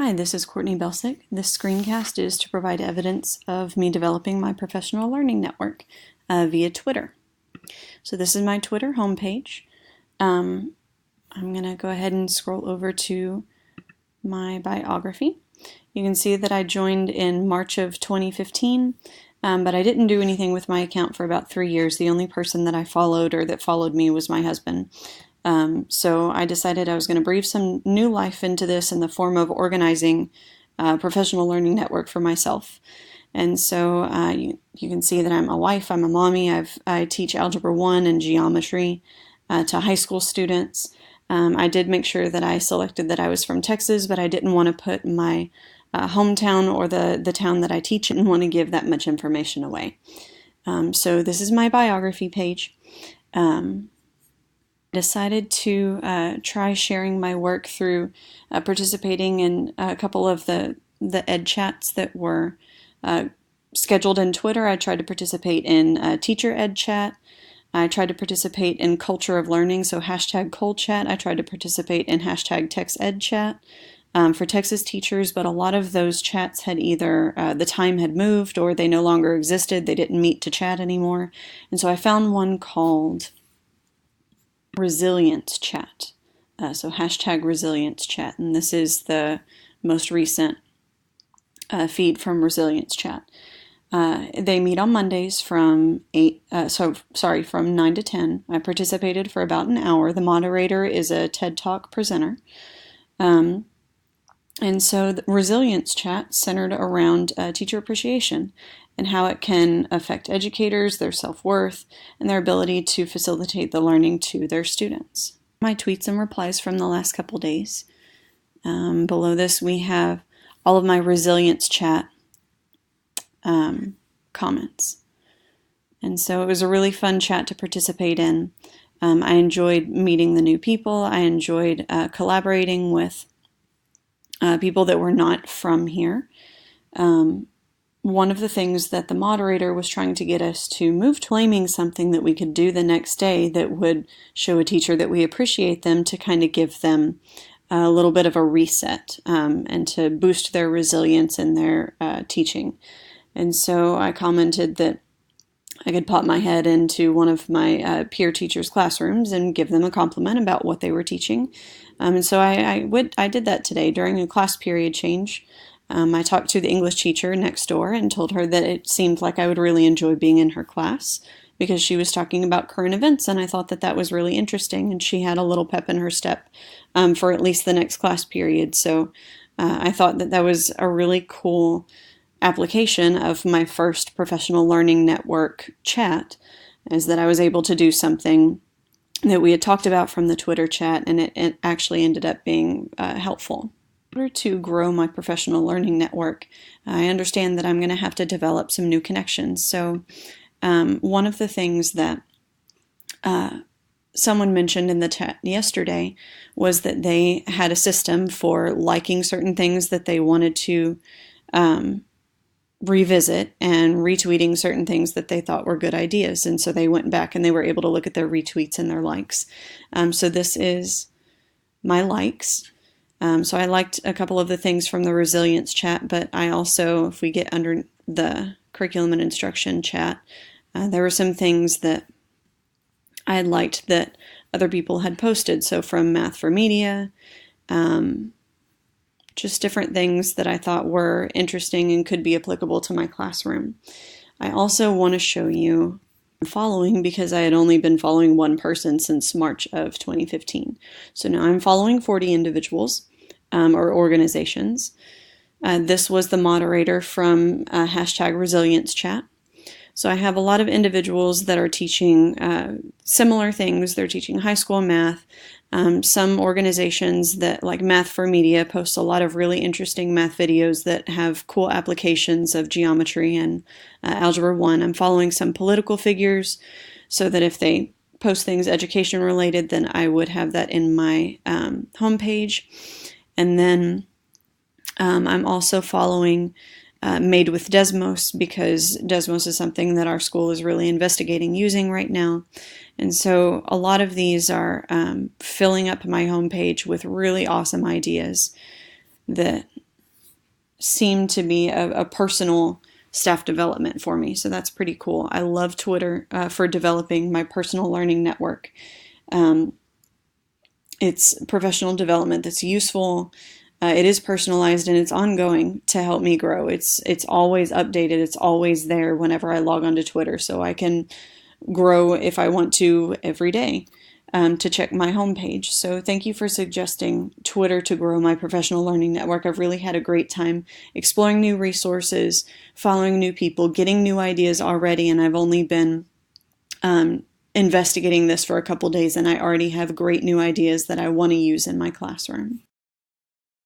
Hi, this is Courtney Belsick. This screencast is to provide evidence of me developing my professional learning network via Twitter. So this is my Twitter homepage. I'm going to go ahead and scroll over to my biography. You can see that I joined in March of 2015, but I didn't do anything with my account for about 3 years. The only person that I followed or that followed me was my husband. So I decided I was going to breathe some new life into this in the form of organizing a professional learning network for myself. And so you can see that I'm a wife, I'm a mommy, I teach Algebra 1 and geometry to high school students. I did make sure that I selected that I was from Texas, but I didn't want to put my hometown or the town that I teach in and want to give that much information away. So this is my biography page. Decided to try sharing my work through participating in a couple of the ed chats that were scheduled in Twitter. I tried to participate in teacher ed chat. I tried to participate in culture of learning, so hashtag #ColdChat. I tried to participate in hashtag TextEdChat for Texas teachers, but a lot of those chats had either the time had moved or they no longer existed. They didn't meet to chat anymore. And so I found one called Resilience Chat. So hashtag Resilience Chat. And this is the most recent feed from Resilience Chat. They meet on Mondays from 9 to 10. I participated for about an hour. The moderator is a TED Talk presenter. And so the Resilience Chat centered around teacher appreciation and how it can affect educators, their self-worth, and their ability to facilitate the learning to their students. My tweets and replies from the last couple days. Below this we have all of my Resilience Chat comments. And so it was a really fun chat to participate in. I enjoyed meeting the new people. I enjoyed collaborating with people that were not from here. One of the things that the moderator was trying to get us to move to claiming something that we could do the next day that would show a teacher that we appreciate them, to kind of give them a little bit of a reset and to boost their resilience in their teaching. And so I commented that I could pop my head into one of my peer teachers' classrooms and give them a compliment about what they were teaching. And so I did that today during a class period change. I talked to the English teacher next door and told her that it seemed like I would really enjoy being in her class because she was talking about current events, and I thought that that was really interesting, and she had a little pep in her step for at least the next class period. So I thought that that was a really cool application of my first professional learning network chat, is that I was able to do something that we had talked about from the Twitter chat, and it actually ended up being helpful. In order to grow my professional learning network, I understand that I'm going to have to develop some new connections. So one of the things that someone mentioned in the chat yesterday was that they had a system for liking certain things that they wanted to revisit and retweeting certain things that they thought were good ideas. And so they went back and they were able to look at their retweets and their likes. So this is my likes. So I liked a couple of the things from the Resilience Chat, but I also, if we get under the curriculum and instruction chat, there were some things that I had liked that other people had posted. So from Math for Media, just different things that I thought were interesting and could be applicable to my classroom. I also want to show you following, because I had only been following one person since March of 2015. So now I'm following 40 individuals or organizations. This was the moderator from hashtag Resilience Chat. So I have a lot of individuals that are teaching similar things. They're teaching high school math. Some organizations that, like Math for Media, post a lot of really interesting math videos that have cool applications of geometry and Algebra 1. I'm following some political figures so that if they post things education related, then I would have that in my homepage. And then I'm also following Made with Desmos, because Desmos is something that our school is really investigating using right now. And so a lot of these are filling up my homepage with really awesome ideas that seemed to be a personal staff development for me. So that's pretty cool. I love Twitter for developing my personal learning network. It's professional development that's useful. It is personalized and it's ongoing to help me grow. It's always updated. It's always there whenever I log onto Twitter, so I can grow if I want to every day to check my homepage. So thank you for suggesting Twitter to grow my professional learning network. I've really had a great time exploring new resources, following new people, getting new ideas already, and I've only been investigating this for a couple days, and I already have great new ideas that I want to use in my classroom.